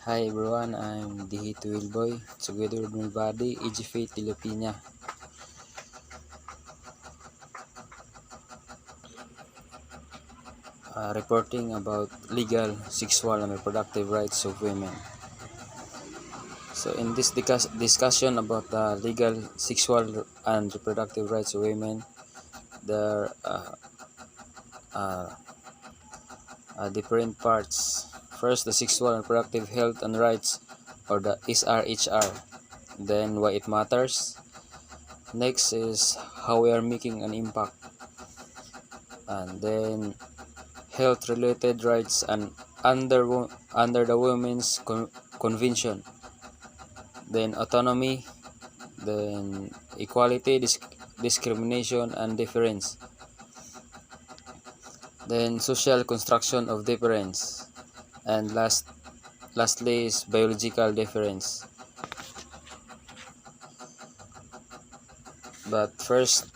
Hi everyone, I'm Dejito Wilboy, together with my buddy, dele Peña. Reporting about legal, sexual, and reproductive rights of women. So in this discussion about the legal, sexual, and reproductive rights of women, there are different parts. First, the sexual and reproductive health and rights, or the SRHR. Then, why it matters. Next is how we are making an impact. And then health related rights and under the Women's Convention, then autonomy, then equality, discrimination and difference, then social construction of difference, and lastly is biological difference. But first,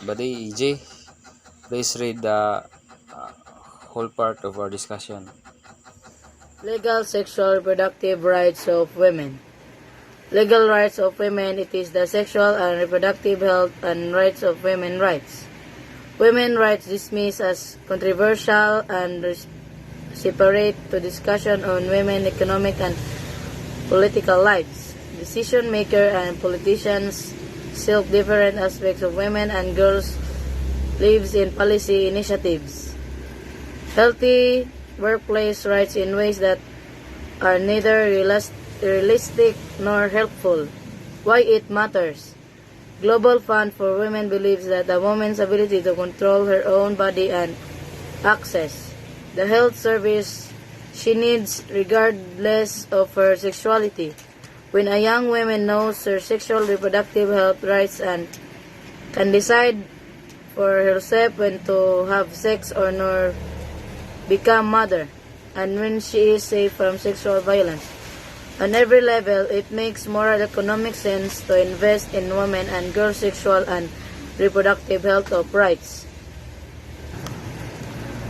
buddy EJ, please read the whole part of our discussion. Legal sexual reproductive rights of women. Legal rights of women, it is the sexual and reproductive health and rights of women rights. Women rights dismissed as controversial and separate to discussion on women economic and political lives. Decision maker and politicians seek different aspects of women and girls' lives in policy initiatives. Healthy workplace rights in ways that are neither realistic nor helpful. Why it matters. Global Fund for Women believes that a woman's ability to control her own body and access the health service she needs regardless of her sexuality. When a young woman knows her sexual reproductive health rights and can decide for herself when to have sex or nor become mother, and when she is safe from sexual violence. On every level, it makes moral economic sense to invest in women and girls' sexual and reproductive health of rights.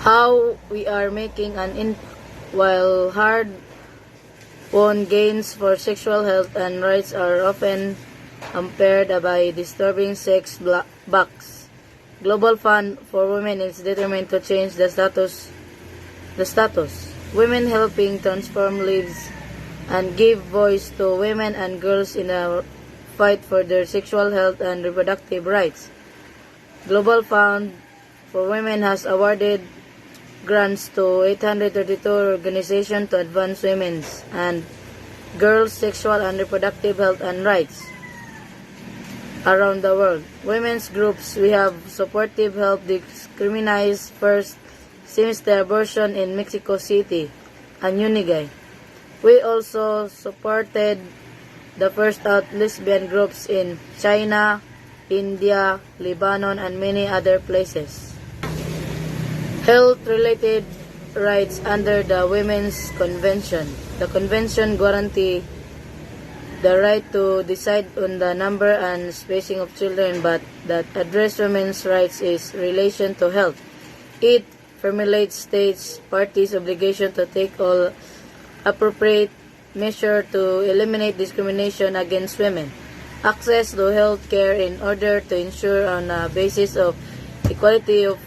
How we are making an impact. While hard-won gains for sexual health and rights are often hampered by disturbing sex box, Global Fund for Women is determined to change the status. Women helping transform lives and give voice to women and girls in a fight for their sexual health and reproductive rights. Global Fund for Women has awarded grants to 832 organizations to advance women's and girls' sexual and reproductive health and rights around the world. Women's groups, we have supportive help decriminalize first semester abortion in Mexico City and Unigay. We also supported the first out lesbian groups in China, India, Lebanon, and many other places. Health-related rights under the Women's Convention. The convention guarantees the right to decide on the number and spacing of children, but that address women's rights is relation to health. It formulates states' parties' obligation to take all appropriate measures to eliminate discrimination against women. Access to health care in order to ensure on a basis of equality of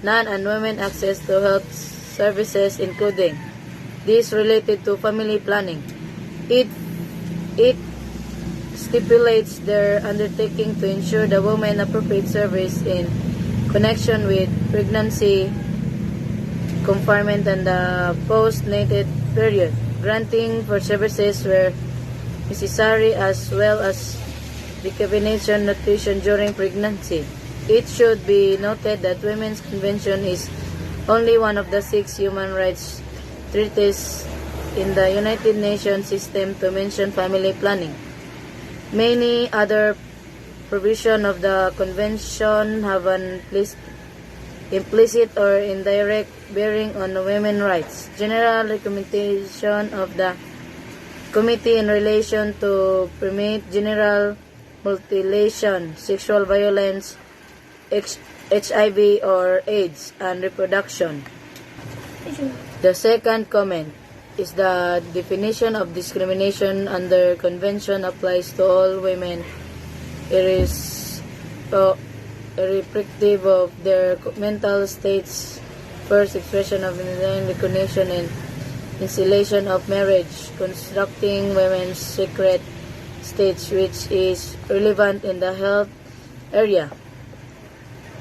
non and women access to health services, including these related to family planning. It stipulates their undertaking to ensure the woman appropriate service in connection with pregnancy, confinement, and the postnatal period, granting for services where necessary as well as decapitation nutrition during pregnancy. It should be noted that Women's Convention is only one of the 6 human rights treaties in the United Nations system to mention family planning. Many other provisions of the Convention have an implicit or indirect bearing on women's rights. General recommendation of the Committee in relation to permit general mutilation, sexual violence, HIV or AIDS, and reproduction. The second comment is the definition of discrimination under convention applies to all women irrespective of their mental states. First expression of recognition and installation of marriage, constructing women's secret states, which is relevant in the health area.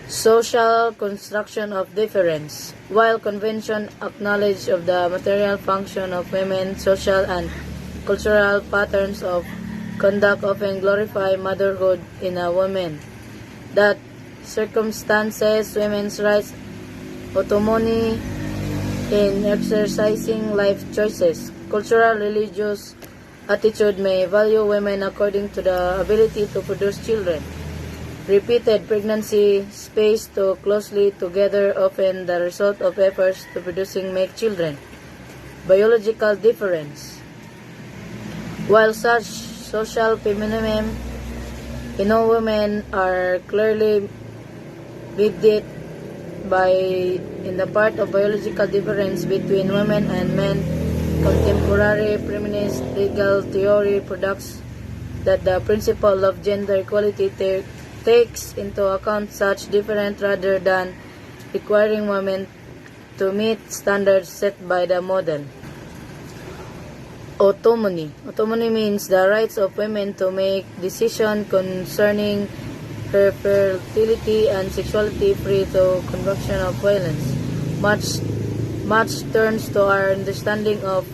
Social construction of difference. While convention acknowledge of the material function of women, social and cultural patterns of conduct often glorify motherhood in a woman. That circumstances women's rights, autonomy in exercising life choices. Cultural religious attitude may value women according to the ability to produce children. Repeated pregnancy spaced too closely together often the result of efforts to producing make children. Biological difference. While such social feminism in all women are clearly mediated by in the part of biological difference between women and men, contemporary feminist legal theory products that the principle of gender equality takes into account such difference rather than requiring women to meet standards set by the model. Autonomy. Autonomy means the rights of women to make decisions concerning her fertility and sexuality free to conviction of violence. Much turns to our understanding of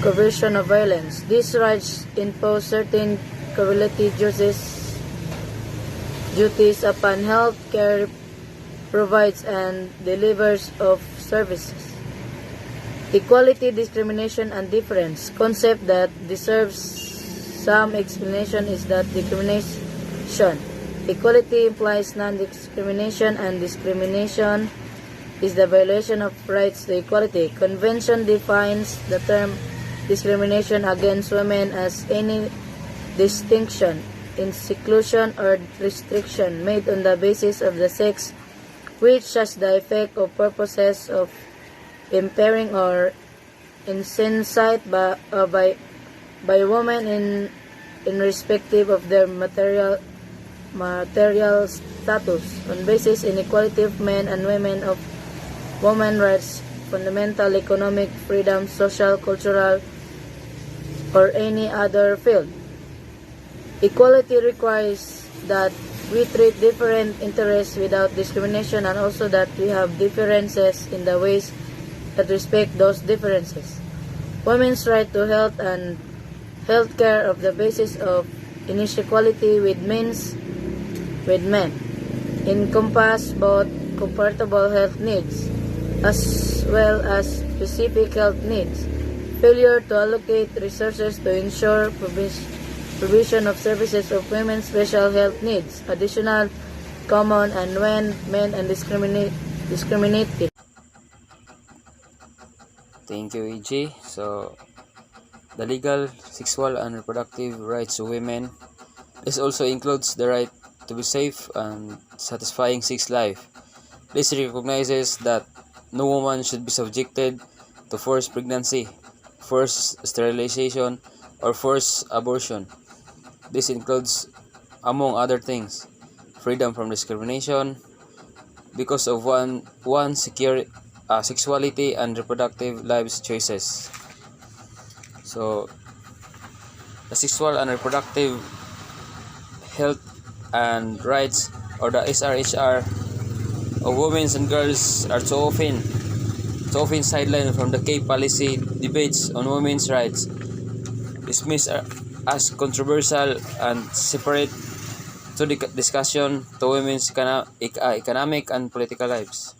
coercion of violence. These rights impose certain correlative duties upon health care provides and delivers of services. Equality, discrimination, and difference. Concept that deserves some explanation is that discrimination. Equality implies non-discrimination and discrimination is the violation of rights to equality. Convention defines the term discrimination against women as any distinction, exclusion, or restriction made on the basis of the sex which has the effect or purposes of impairing or insensate by women in respective of their material status on basis inequality of men and women of women rights, fundamental economic freedom, social, cultural, or any other field. Equality requires that we treat different interests without discrimination and also that we have differences in the ways that respect those differences. Women's right to health and health care of the basis of inequality with men encompass both comparable health needs as well as specific health needs. Failure to allocate resources to ensure provision of services of women's special health needs, additional common and when men and discriminated. Thank you, EJ. So, the legal, sexual, and reproductive rights of women. This also includes the right to be safe and satisfying sex life. This recognizes that no woman should be subjected to forced pregnancy, forced sterilization, or forced abortion. This includes, among other things, freedom from discrimination because of one's sexuality and reproductive lives choices. So, the sexual and reproductive health and rights, or the SRHR, of women and girls are so often sidelined from the key policy debates on women's rights, dismissed as controversial and separate to the discussion to women's economic and political lives.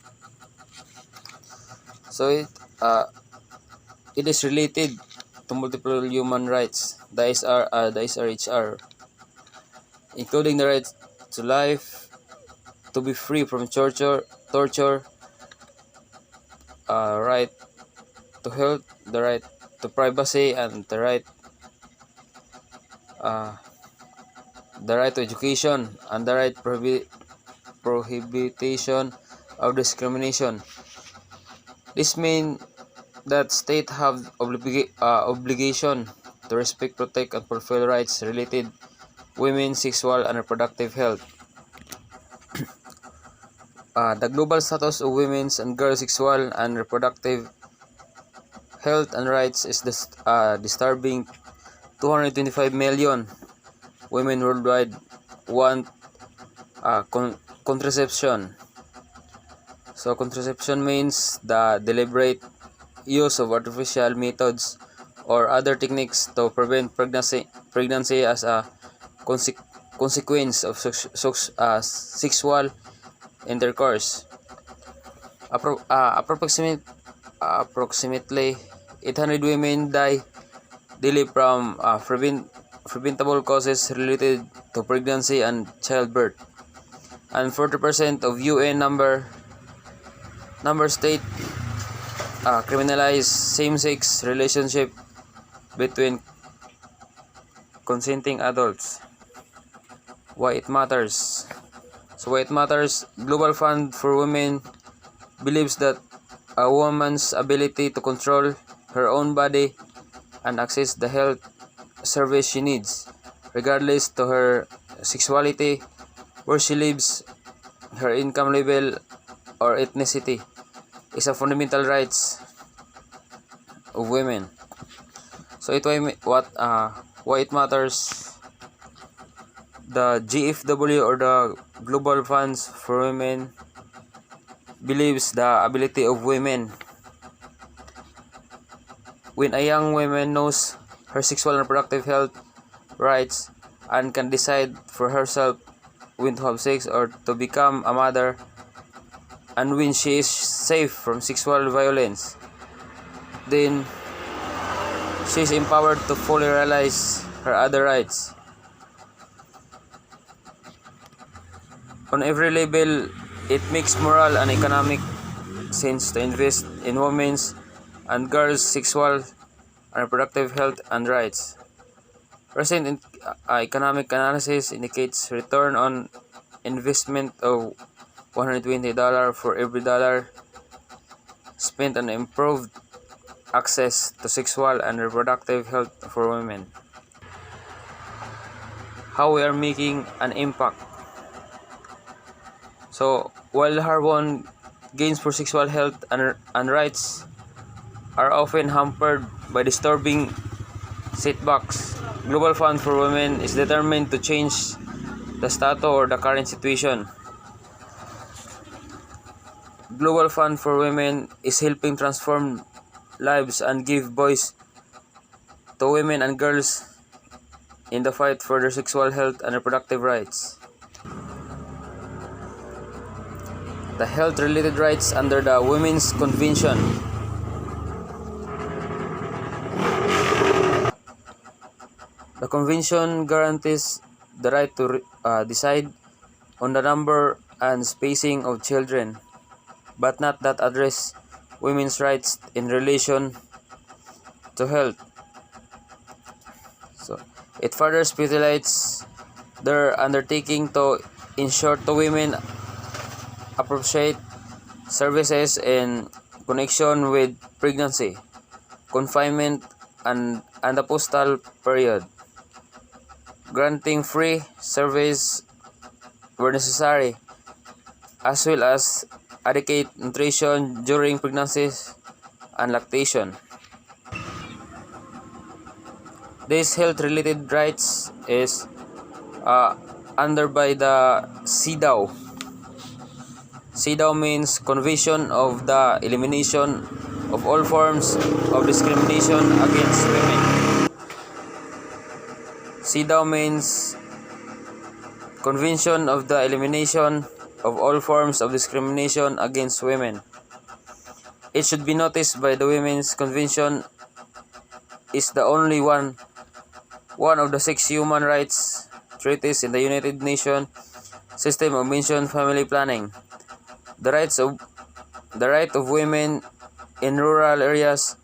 So it is related to multiple human rights, the SRHR, including the right to life, to be free from torture, right to health, the right to privacy, and the right to education, and the right prohibition of discrimination. This means that state have obligation to respect, protect, and fulfill rights related women's sexual and reproductive health. The global status of women's and girls' sexual and reproductive health and rights is disturbing. 225 million women worldwide want contraception. So contraception means the deliberate use of artificial methods or other techniques to prevent pregnancy as a consequence of sexual intercourse. Approximately 800 women die daily from preventable causes related to pregnancy and childbirth, and 40% of UN number state criminalize same-sex relationship between consenting adults. Why it matters? So why it matters? Global Fund for Women believes that a woman's ability to control her own body and access the health service she needs, regardless to her sexuality, where she lives, her income level, or ethnicity, is a fundamental rights of women. So why it matters? The GFW, or the Global Funds for Women, believes the ability of women. When a young woman knows her sexual and reproductive health rights and can decide for herself when to have sex or to become a mother, and when she is safe from sexual violence, then she is empowered to fully realize her other rights. On every level, it makes moral and economic sense to invest in women's and girls' sexual and reproductive health and rights. Recent economic analysis indicates return on investment of $120 for every dollar spent on improved access to sexual and reproductive health for women. How we are making an impact. So, while hard-won gains for sexual health and rights are often hampered by disturbing setbacks, Global Fund for Women is determined to change the status or the current situation. Global Fund for Women is helping transform lives and give voice to women and girls in the fight for their sexual health and reproductive rights. The health-related rights under the Women's Convention. The Convention guarantees the right to decide on the number and spacing of children, but not that address women's rights in relation to health. So, it further speculates their undertaking to ensure to women appropriate services in connection with pregnancy, confinement, and the postal period, granting free service where necessary, as well as adequate nutrition during pregnancies and lactation. These health-related rights is under by the CEDAW. CEDAW means Convention of the Elimination of All Forms of Discrimination Against Women. CEDAW means Convention of the Elimination of All Forms of Discrimination Against Women. It should be noticed by the Women's Convention is the only one of the 6 human rights treaties in the United Nations system of mentioned family planning. The right of women in rural areas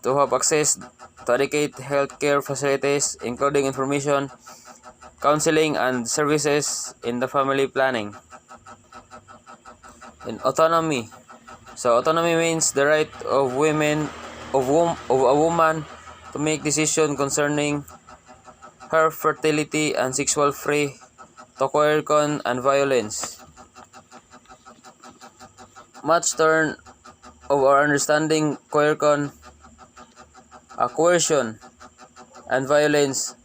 to have access to adequate healthcare facilities, including information, counseling, and services in the family planning. In autonomy, So autonomy means the right of a woman to make decision concerning her fertility and sexual free to coercion and violence. Much turn of our understanding coercion and violence.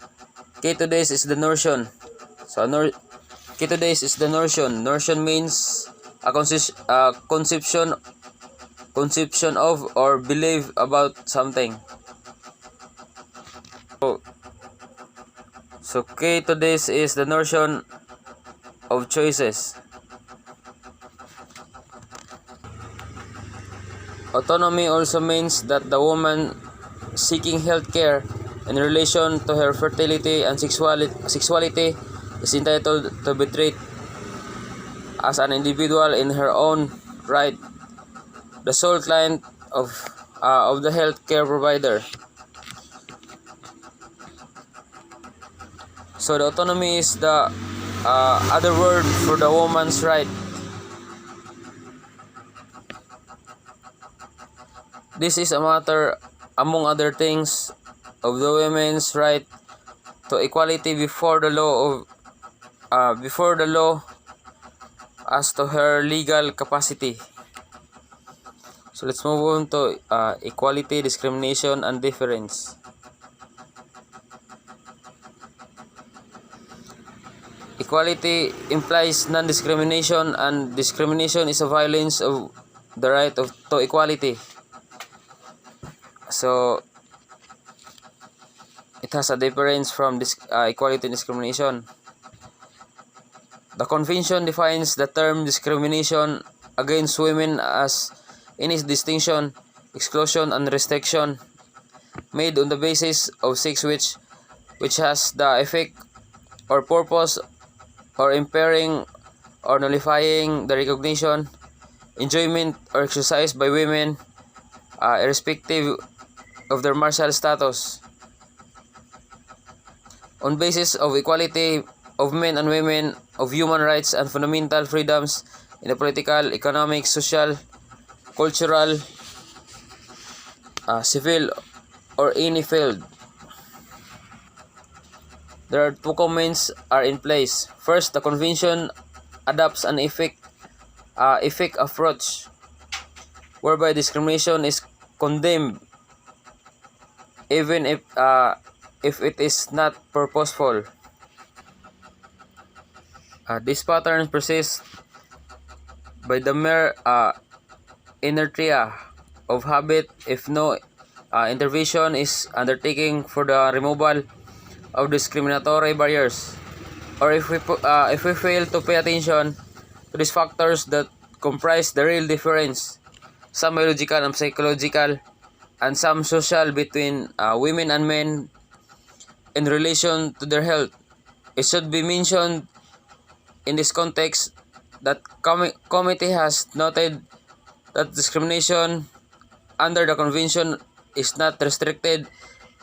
Key to this is the notion. Key to this is the notion. Notion means a conception of or belief about something. So key to this is the notion of choices. Autonomy also means that the woman seeking health care in relation to her fertility and sexuality is entitled to be treated as an individual in her own right, the sole client of the health care provider. So the autonomy is the other word for the woman's right. This is a matter, among other things, of the women's right to equality before the law as to her legal capacity. So let's move on to equality, discrimination, and difference. Equality implies non-discrimination, and discrimination is a violence of the right to equality. So it has a difference from equality and discrimination. The convention defines the term discrimination against women as any distinction, exclusion, and restriction made on the basis of sex which has the effect or purpose or impairing or nullifying the recognition, enjoyment, or exercise by women, irrespective of their marital status, on basis of equality of men and women, of human rights and fundamental freedoms in the political, economic, social, cultural, civil, or any field. There are two comments are in place. First, the convention adopts an effect approach whereby discrimination is condemned even if it is not purposeful. This pattern persists by the mere inertia of habit if no intervention is undertaken for the removal of discriminatory barriers, or if we fail to pay attention to these factors that comprise the real difference, some biological and psychological, and some social, between women and men in relation to their health. It should be mentioned in this context that committee has noted that discrimination under the convention is not restricted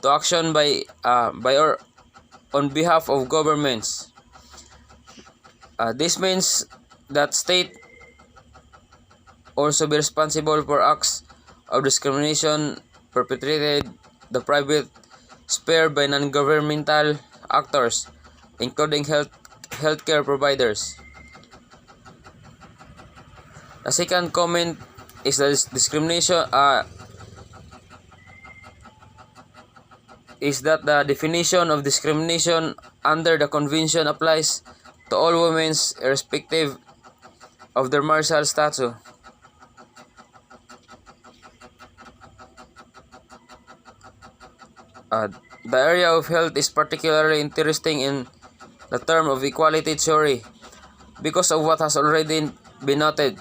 to action by or on behalf of governments. This means that state also be responsible for acts of discrimination perpetrated the private sphere by non-governmental actors, including healthcare providers. The second comment is that discrimination is that the definition of discrimination under the convention applies to all women irrespective of their marital status. The area of health is particularly interesting in the term of equality theory because of what has already been noted.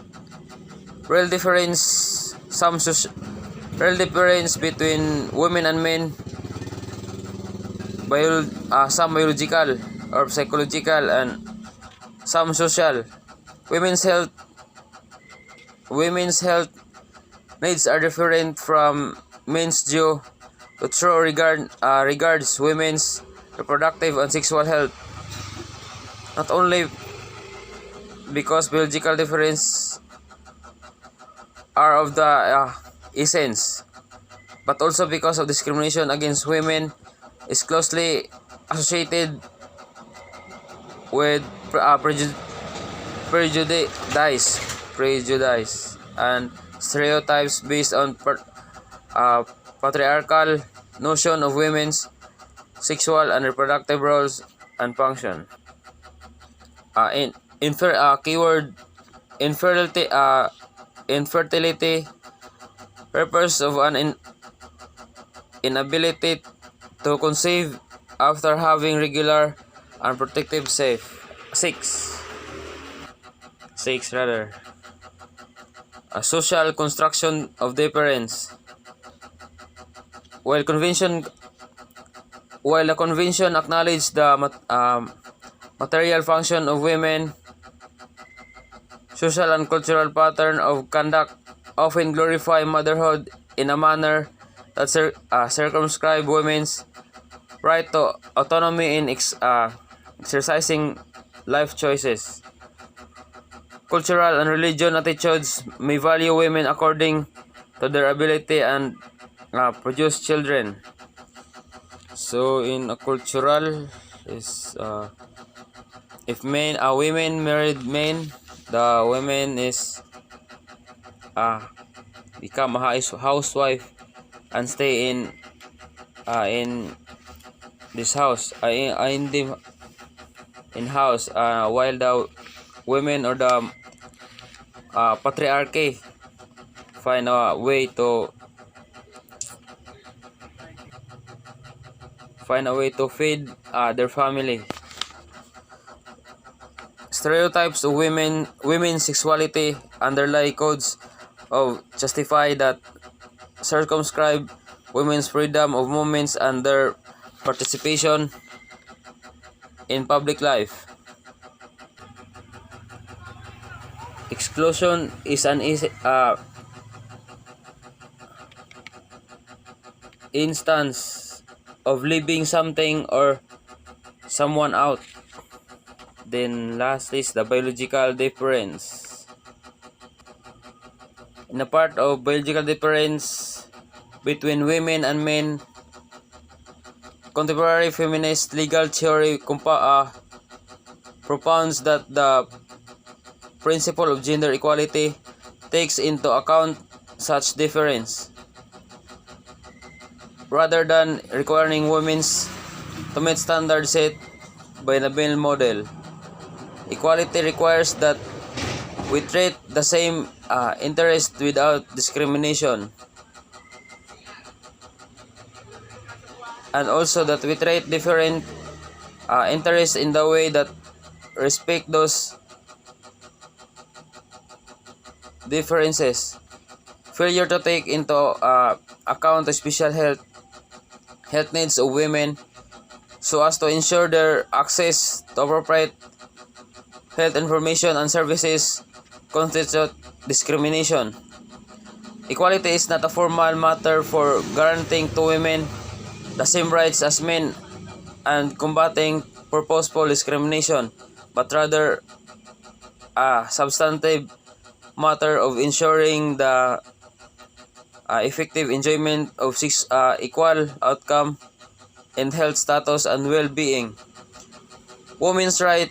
Real difference between women and men, some biological or psychological and some social. Women's health needs are different from men's due to true regards women's reproductive and sexual health, not only because biological differences are of the essence, but also because of discrimination against women is closely associated with prejudice, prejudice and stereotypes based on uh, patriarchal notion of women's sexual and reproductive roles and function. Keyword infertility. Infertility refers of an inability to conceive after having regular and protective sex rather. A social construction of difference. While convention while the convention acknowledged the material function of women, social and cultural pattern of conduct often glorify motherhood in a manner that circumscribe women's right to autonomy in exercising life choices. Cultural and religion attitudes may value women according to their ability and produce children. So in a cultural is if women married men, the women is become a housewife and stay in this house in house while the women or the patriarchy find a way to feed their family. Stereotypes of women's sexuality underlie codes of justify that circumscribe women's freedom of movements and their participation in public life. Exclusion is an instance of leaving something or someone out. Then last is the biological difference. In a part of biological difference between women and men, contemporary feminist legal theory propounds that the principle of gender equality takes into account such difference, rather than requiring women to meet standards set by the male model. Equality requires that we treat the same interest without discrimination, and also that we treat different interests in the way that respect those differences. Failure to take into account the special health needs of women so as to ensure their access to appropriate health information and services constitute discrimination. Equality is not a formal matter for guaranteeing to women the same rights as men and combating purposeful discrimination, but rather a substantive matter of ensuring the effective enjoyment of equal outcome in health status and well-being. Women's right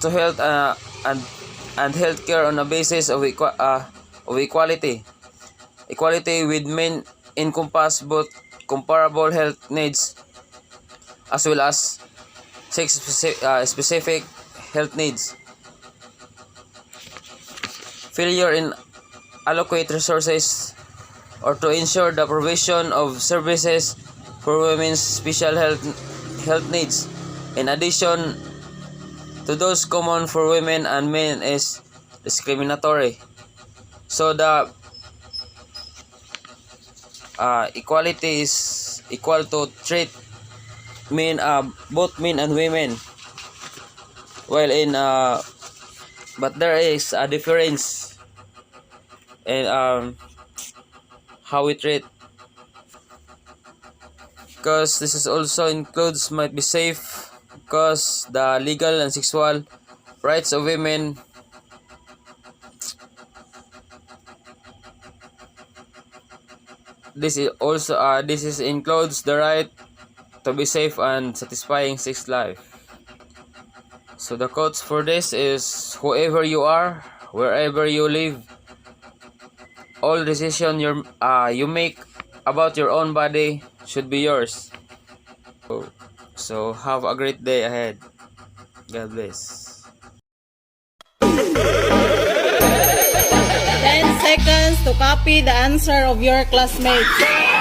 to health and healthcare on a basis of equality. Equality with men encompass both comparable health needs as well as sex-specific health needs. Failure in allocate resources or to ensure the provision of services for women's special health needs, in addition to those common for women and men, is discriminatory. So the equality is equal to treat both men and women, while in but there is a difference in how we treat, because this is also includes might be safe because the legal and sexual rights of women this is includes the right to be safe and satisfying sex life. So the quotes for this is, whoever you are, wherever you live, all decision you make about your own body should be yours. So have a great day ahead. God bless. 10 seconds to copy the answer of your classmates.